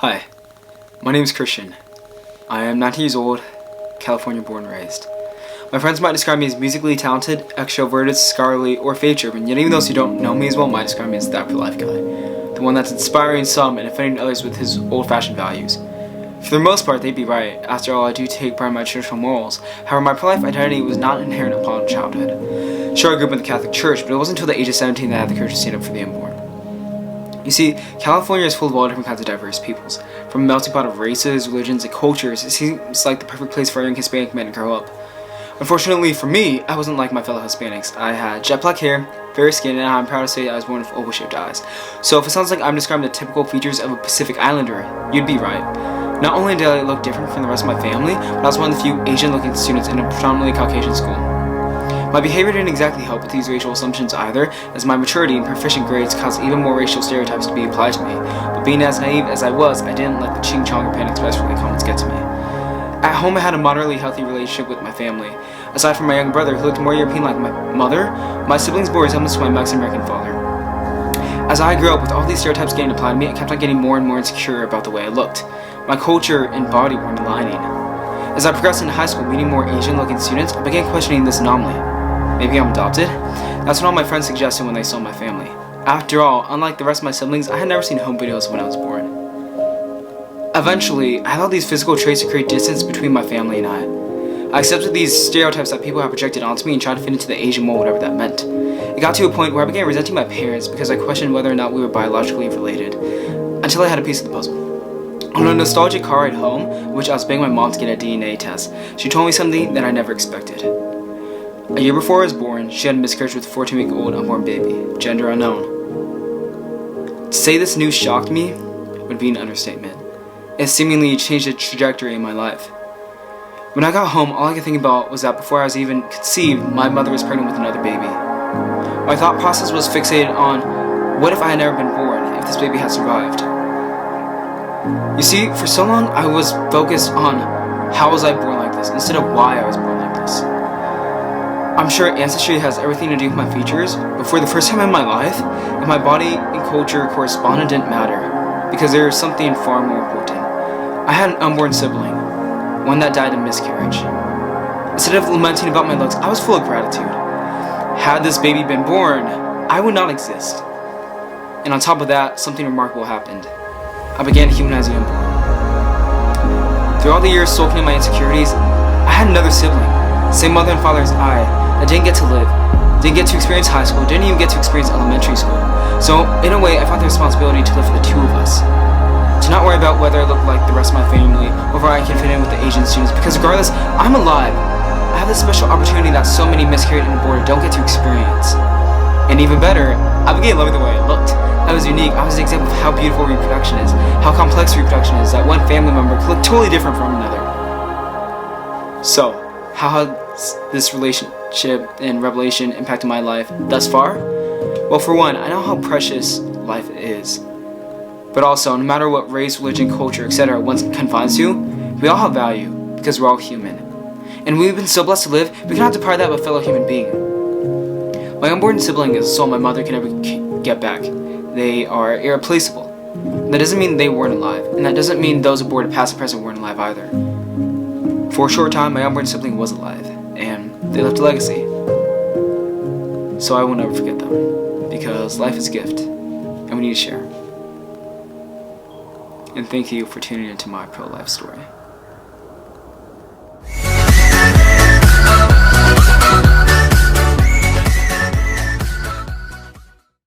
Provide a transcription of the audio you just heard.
Hi, my name is Christian. I am 19 years old, California born and raised. My friends might describe me as musically talented, extroverted, scholarly, or faith-driven, yet even those who don't know me as well might describe me as that for life guy. The one that's inspiring some and offending others with his old-fashioned values. For the most part, they'd be right. After all, I do take pride in my traditional morals. However, my pro-life identity was not inherent upon childhood. Sure, I grew up in the Catholic Church, but it wasn't until the age of 17 that I had the courage to stand up for the unborn. You see, California is full of all different kinds of diverse peoples. From a melting pot of races, religions, and cultures, it seems like the perfect place for a young Hispanic man to grow up. Unfortunately for me, I wasn't like my fellow Hispanics. I had jet black hair, fair skin, and I'm proud to say I was born with oval-shaped eyes. So if it sounds like I'm describing the typical features of a Pacific Islander, you'd be right. Not only did I look different from the rest of my family, but I was one of the few Asian-looking students in a predominantly Caucasian school. My behavior didn't exactly help with these racial assumptions either, as my maturity and proficient grades caused even more racial stereotypes to be applied to me. But being as naive as I was, I didn't let the ching chong or panic express comments get to me. At home, I had a moderately healthy relationship with my family. Aside from my younger brother, who looked more European like my mother, my siblings bore resemblance to my Mexican-American father. As I grew up with all these stereotypes getting applied to me, I kept on getting more and more insecure about the way I looked. My culture and body weren't aligning. As I progressed into high school, meeting more Asian-looking students, I began questioning this anomaly. Maybe I'm adopted? That's what all my friends suggested when they saw my family. After all, unlike the rest of my siblings, I had never seen home videos when I was born. Eventually, I allowed these physical traits to create distance between my family and I accepted these stereotypes that people have projected onto me and tried to fit into the Asian mold, whatever that meant. It got to a point where I began resenting my parents because I questioned whether or not we were biologically related, until I had a piece of the puzzle. On a nostalgic car ride home, which I was begging my mom to get a DNA test, she told me something that I never expected. A year before I was born, she had a miscarriage with a 14-week-old unborn baby, gender unknown. To say this news shocked me would be an understatement. It seemingly changed the trajectory in my life. When I got home, all I could think about was that before I was even conceived, my mother was pregnant with another baby. My thought process was fixated on, what if I had never been born, if this baby had survived? You see, for so long I was focused on how was I born like this, instead of why I was born like this. I'm sure ancestry has everything to do with my features, but for the first time in my life, if my body and culture corresponded, didn't matter, because there is something far more important. I had an unborn sibling, one that died in miscarriage. Instead of lamenting about my looks, I was full of gratitude. Had this baby been born, I would not exist. And on top of that, something remarkable happened. I began humanizing unborn. Through all the years sulking in my insecurities, I had another sibling, same mother and father as I, that didn't get to live, didn't get to experience high school, didn't even get to experience elementary school. So, in a way, I felt the responsibility to live for the two of us. To not worry about whether I look like the rest of my family, or whether I can fit in with the Asian students, because regardless, I'm alive. I have this special opportunity that so many miscarried and aborted don't get to experience. And even better, I began loving the way I looked. I was unique. I was an example of how beautiful reproduction is, how complex reproduction is, that one family member could look totally different from another. So, how has this relationship and revelation impacted my life thus far? Well, for one, I know how precious life is. But also, no matter what race, religion, culture, etc. one confines to, we all have value, because we're all human. And we've been so blessed to live, we cannot deprive that of a fellow human being. My unborn sibling is a soul my mother can never get back. They are irreplaceable. That doesn't mean they weren't alive, and that doesn't mean those aborted past and present weren't alive either. For a short time, my unborn sibling was alive, and they left a legacy. So I will never forget them, because life is a gift, and we need to share. And thank you for tuning into my pro-life story.